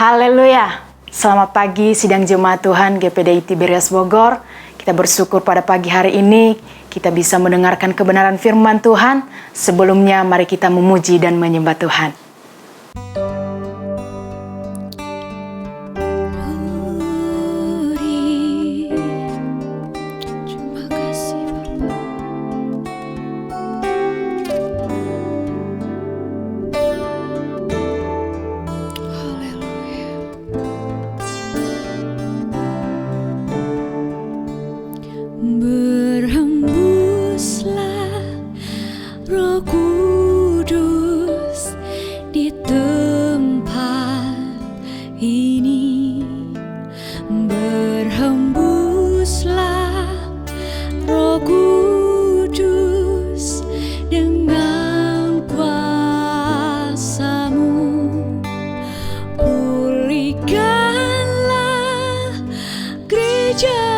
Haleluya. Selamat pagi sidang jemaat Tuhan GPDI Tiberias Bogor. Kita bersyukur pada pagi hari ini kita bisa mendengarkan kebenaran firman Tuhan. Sebelumnya mari kita memuji dan menyembah Tuhan. Berhembuslah Roh Kudus di tempat ini. Berhembuslah Roh Kudus dengan kuasa-Mu. Pulihkanlah gereja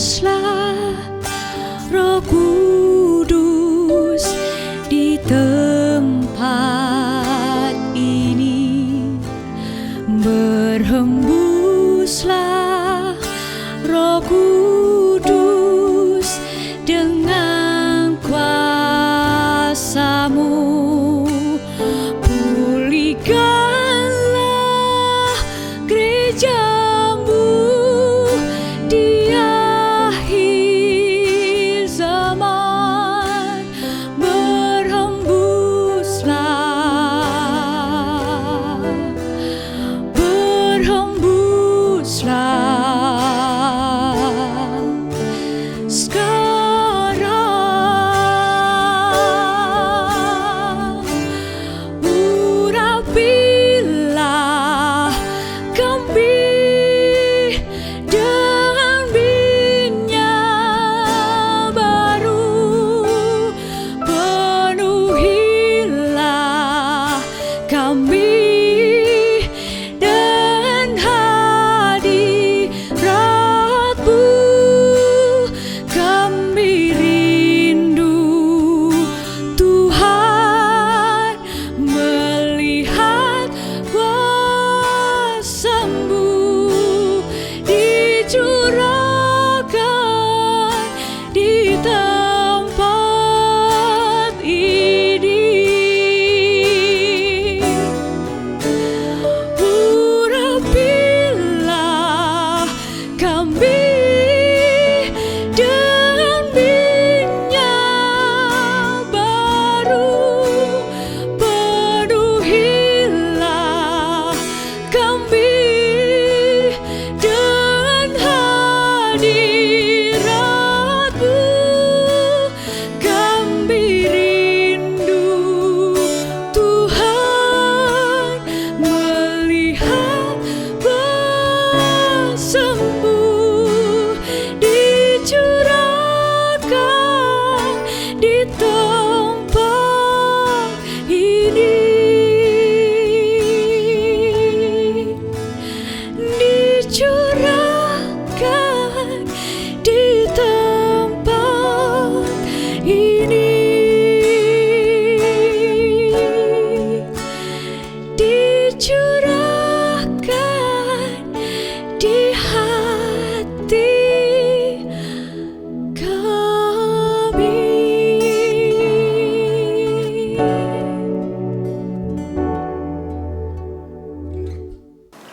berhembuslah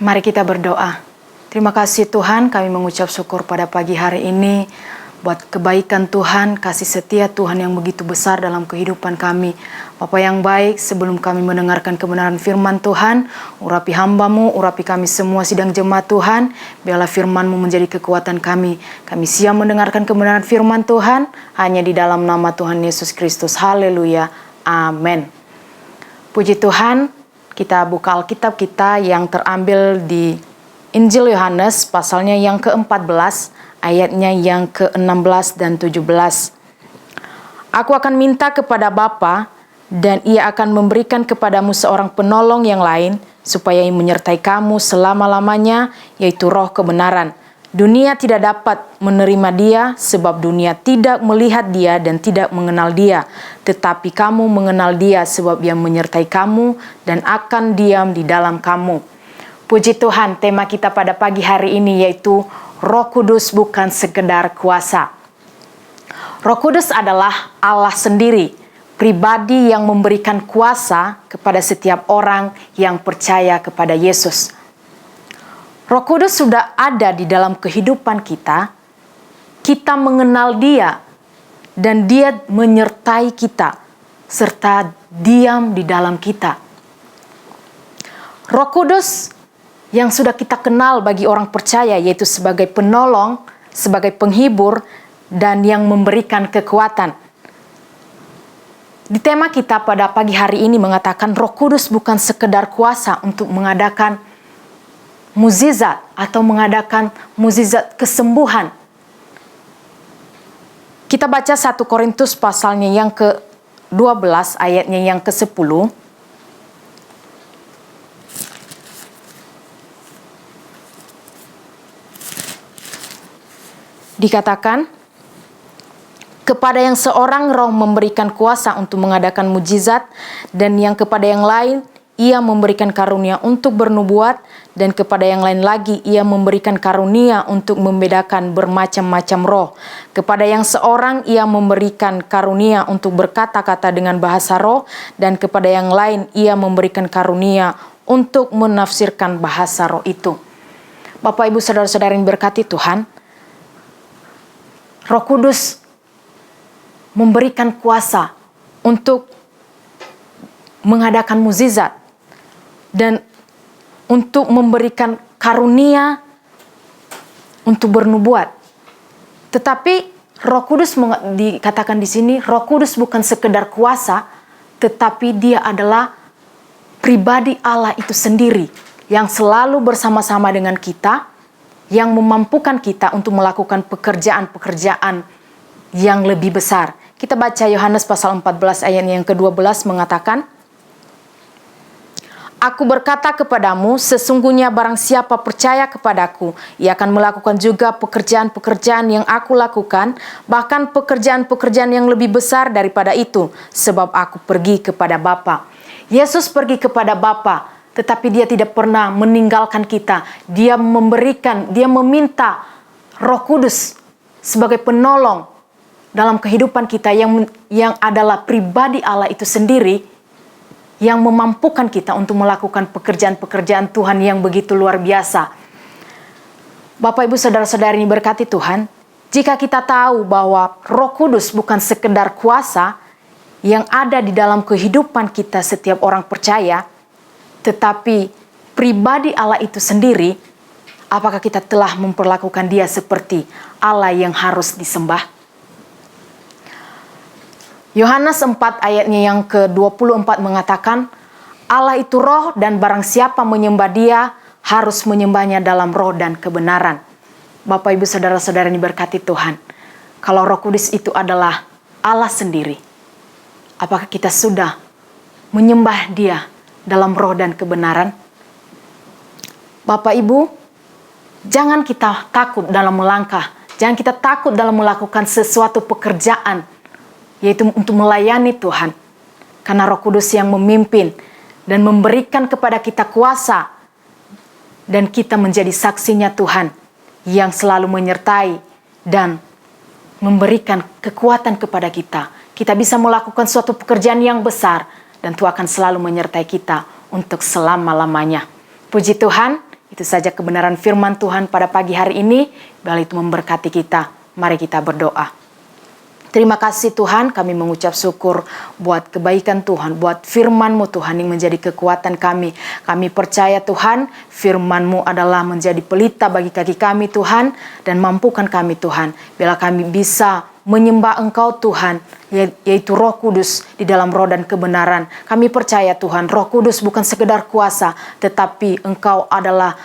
Mari kita berdoa. Terima kasih Tuhan, kami mengucap syukur pada pagi hari ini buat kebaikan Tuhan, kasih setia Tuhan yang begitu besar dalam kehidupan kami. Bapa yang baik, sebelum kami mendengarkan kebenaran firman Tuhan, urapi hamba-Mu, urapi kami semua sidang jemaat Tuhan, biarlah firman-Mu menjadi kekuatan kami. Kami siap mendengarkan kebenaran firman Tuhan, hanya di dalam nama Tuhan Yesus Kristus. Haleluya. Amin. Puji Tuhan, kita buka Alkitab kita yang terambil di Injil Yohanes pasalnya yang ke-14, ayatnya yang ke-16 dan 17. Aku akan minta kepada Bapa, dan Ia akan memberikan kepadamu seorang penolong yang lain, supaya Ia menyertai kamu selama-lamanya, yaitu Roh kebenaran. Dunia tidak dapat menerima Dia, sebab dunia tidak melihat Dia dan tidak mengenal Dia. Tetapi kamu mengenal Dia, sebab Ia menyertai kamu dan akan diam di dalam kamu. Puji Tuhan, tema kita pada pagi hari ini yaitu Roh Kudus bukan sekedar kuasa. Roh Kudus adalah Allah sendiri, pribadi yang memberikan kuasa kepada setiap orang yang percaya kepada Yesus. Roh Kudus sudah ada di dalam kehidupan kita. Kita mengenal Dia dan Dia menyertai kita serta diam di dalam kita. Roh Kudus yang sudah kita kenal bagi orang percaya, yaitu sebagai penolong, sebagai penghibur, dan yang memberikan kekuatan. Di tema kita pada pagi hari ini mengatakan Roh Kudus bukan sekedar kuasa untuk mengadakan mukjizat atau mengadakan mukjizat kesembuhan. Kita baca 1 Korintus pasalnya yang ke-12 ayatnya yang ke-10. Dikatakan, kepada yang seorang roh memberikan kuasa untuk mengadakan mukjizat, dan yang kepada yang lain ia memberikan karunia untuk bernubuat, dan kepada yang lain lagi ia memberikan karunia untuk membedakan bermacam-macam roh. Kepada yang seorang ia memberikan karunia untuk berkata-kata dengan bahasa roh, dan kepada yang lain ia memberikan karunia untuk menafsirkan bahasa roh itu. Bapak, Ibu, Saudara-saudara yang berkati Tuhan, Roh Kudus memberikan kuasa untuk mengadakan mukjizat dan untuk memberikan karunia untuk bernubuat. Tetapi Roh Kudus dikatakan di sini, Roh Kudus bukan sekedar kuasa, tetapi Dia adalah pribadi Allah itu sendiri yang selalu bersama-sama dengan kita, yang memampukan kita untuk melakukan pekerjaan-pekerjaan yang lebih besar. Kita baca Yohanes pasal 14 ayat yang ke-12 mengatakan, Aku berkata kepadamu, sesungguhnya barang siapa percaya kepadaku, ia akan melakukan juga pekerjaan-pekerjaan yang aku lakukan, bahkan pekerjaan-pekerjaan yang lebih besar daripada itu, sebab aku pergi kepada Bapa. Yesus pergi kepada Bapa, tetapi Dia tidak pernah meninggalkan kita. Dia meminta Roh Kudus sebagai penolong dalam kehidupan kita yang adalah pribadi Allah itu sendiri, yang memampukan kita untuk melakukan pekerjaan-pekerjaan Tuhan yang begitu luar biasa. Bapak, Ibu, Saudara-saudari ini berkati Tuhan, jika kita tahu bahwa Roh Kudus bukan sekedar kuasa yang ada di dalam kehidupan kita setiap orang percaya, tetapi pribadi Allah itu sendiri, apakah kita telah memperlakukan Dia seperti Allah yang harus disembah? Yohanes 4 ayatnya yang ke-24 mengatakan, Allah itu roh dan barang siapa menyembah Dia harus menyembahnya dalam roh dan kebenaran. Bapak, Ibu, Saudara-saudara yang diberkati Tuhan, kalau Roh Kudus itu adalah Allah sendiri, apakah kita sudah menyembah Dia dalam roh dan kebenaran? Bapak, Ibu, jangan kita takut dalam melangkah, jangan kita takut dalam melakukan sesuatu pekerjaan, yaitu untuk melayani Tuhan. Karena Roh Kudus yang memimpin dan memberikan kepada kita kuasa, dan kita menjadi saksinya Tuhan yang selalu menyertai dan memberikan kekuatan kepada kita. Kita bisa melakukan suatu pekerjaan yang besar, dan Tuhan akan selalu menyertai kita untuk selama-lamanya. Puji Tuhan, Itu saja kebenaran firman Tuhan pada pagi hari ini. Biarlah itu memberkati kita. Mari kita berdoa. Terima kasih Tuhan, kami mengucap syukur buat kebaikan Tuhan, buat firman-Mu Tuhan yang menjadi kekuatan kami. Kami percaya Tuhan, firman-Mu adalah menjadi pelita bagi kaki kami Tuhan, dan mampukan kami Tuhan. Bila kami bisa menyembah Engkau Tuhan, yaitu Roh Kudus di dalam roh dan kebenaran. Kami percaya Tuhan, Roh Kudus bukan sekedar kuasa, tetapi Engkau adalah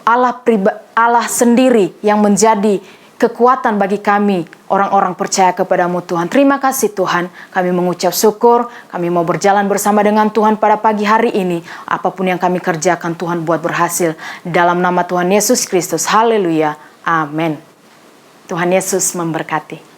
Allah sendiri yang menjadi kekuatan bagi kami, orang-orang percaya kepadamu Tuhan. Terima kasih Tuhan, kami mengucap syukur, kami mau berjalan bersama dengan Tuhan pada pagi hari ini. Apapun yang kami kerjakan Tuhan buat berhasil. Dalam nama Tuhan Yesus Kristus, haleluya, amin. Tuhan Yesus memberkati.